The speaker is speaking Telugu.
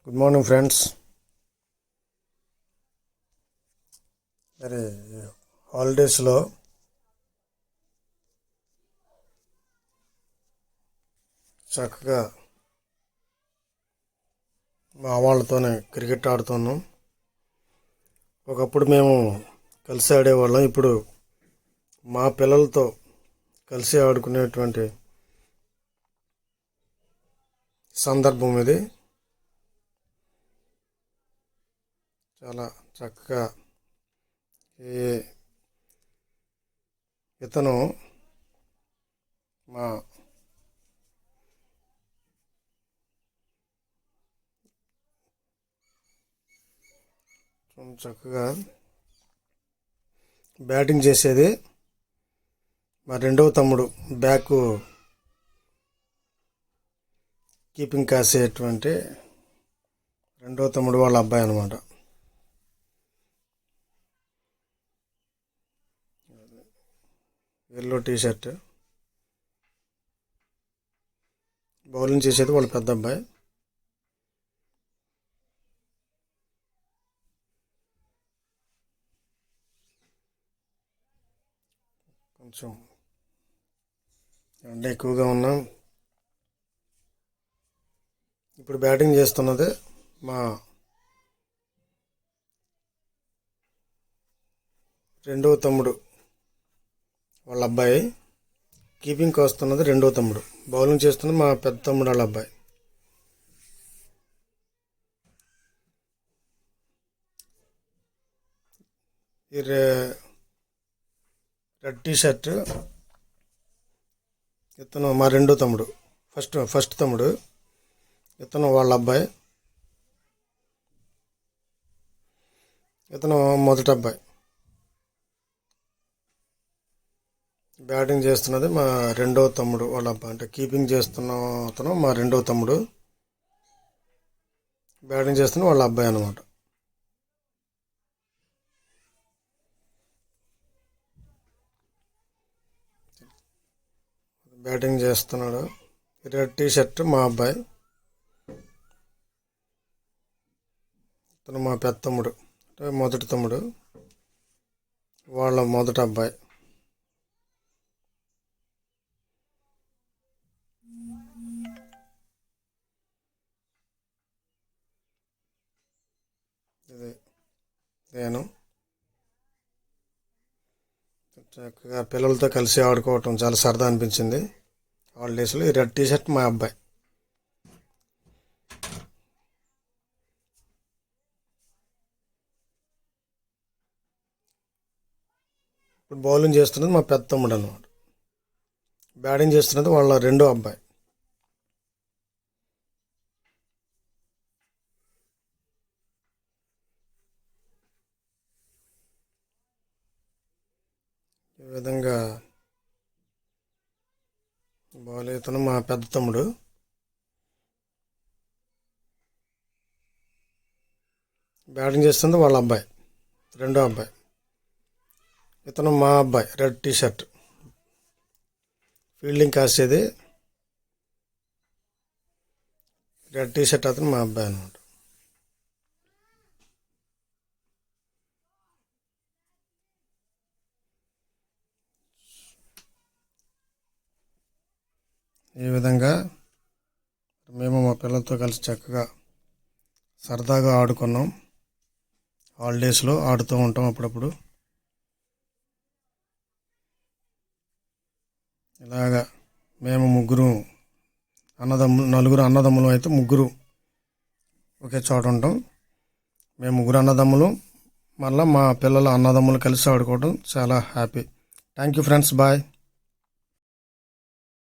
Good morning friends. మరి హాలిడేస్లో చక్కగా మా వాళ్ళతోనే క్రికెట్ ఆడుతున్నాం. ఒకప్పుడు మేము కలిసి ఆడేవాళ్ళం. ఇప్పుడు మా పిల్లలతో కలిసి ఆడుకునేటువంటి సందర్భం ఇది. చాలా చక్కగా ఇతను మా చక్కగా బ్యాటింగ్ చేసేది మా రెండవ తమ్ముడు, బ్యాక్ కీపింగ్ కాసేటువంటి రెండవ తమ్ముడు వాళ్ళ అబ్బాయి అన్నమాట. Yellow T shirt. బౌలింగ్ చేసేది వాళ్ళ పెద్ద అబ్బాయి. కొంచెం ఎండ ఎక్కువగా ఉన్నాం. ఇప్పుడు బ్యాటింగ్ చేస్తున్నది మా రెండవ తమ్ముడు వాళ్ళ అబ్బాయి. కీపింగ్కి వస్తున్నది రెండవ తమ్ముడు. బౌలింగ్ చేస్తున్నది మా పెద్ద తమ్ముడు వాళ్ళ అబ్బాయి. ఈ రెడ్ టీషర్ట్ ఇతను మా రెండో తమ్ముడు, ఫస్ట్ తమ్ముడు. ఇతను వాళ్ళ అబ్బాయి. ఇతను మొదటి అబ్బాయి. బ్యాటింగ్ చేస్తున్నది మా రెండవ తమ్ముడు వాళ్ళ అబ్బాయి. అంటే కీపింగ్ చేస్తున్న అతను మా రెండవ తమ్ముడు. బ్యాటింగ్ చేస్తున్న వాళ్ళ అబ్బాయి అన్నమాట. బ్యాటింగ్ చేస్తున్నాడు. రెడ్ టీషర్ట్ మా అబ్బాయి. ఇతను మా పెద్ద తమ్ముడు, అంటే మొదటి తమ్ముడు వాళ్ళ మొదటి అబ్బాయి. ఇది నేను చక్కగా పిల్లలతో కలిసి ఆడుకోవటం చాలా సరదా అనిపించింది హాలిడేస్లో. ఈ రెడ్ టీషర్ట్ మా అబ్బాయి. ఇప్పుడు బౌలింగ్ చేస్తున్నది మా పెద్ద తమ్ముడు అన్నమాట. బ్యాటింగ్ చేస్తున్నది వాళ్ళ రెండో అబ్బాయి. ఈ విధంగా బౌలింగ్ ఇతను మా పెద్ద తమ్ముడు. బ్యాటింగ్ చేస్తుంది వాళ్ళ అబ్బాయి, రెండో అబ్బాయి. ఇతను మా అబ్బాయి, రెడ్ టీషర్ట్. ఫీల్డింగ్ కాసేది రెడ్ టీషర్ట్ అతను మా అబ్బాయి అన్నమాట. ఈ విధంగా మేము మా పిల్లలతో కలిసి చక్కగా సరదాగా ఆడుకున్నాం. హాలిడేస్లో ఆడుతూ ఉంటాం అప్పుడప్పుడు. ఇలాగా మేము నలుగురు అన్నదమ్ములు అయితే ముగ్గురు ఒకే చోట ఉంటాం. మేము ముగ్గురు అన్నదమ్ములు, మళ్ళీ మా పిల్లల అన్నదమ్ములు కలిసి ఆడుకోవడం చాలా happy. Thank you friends, bye.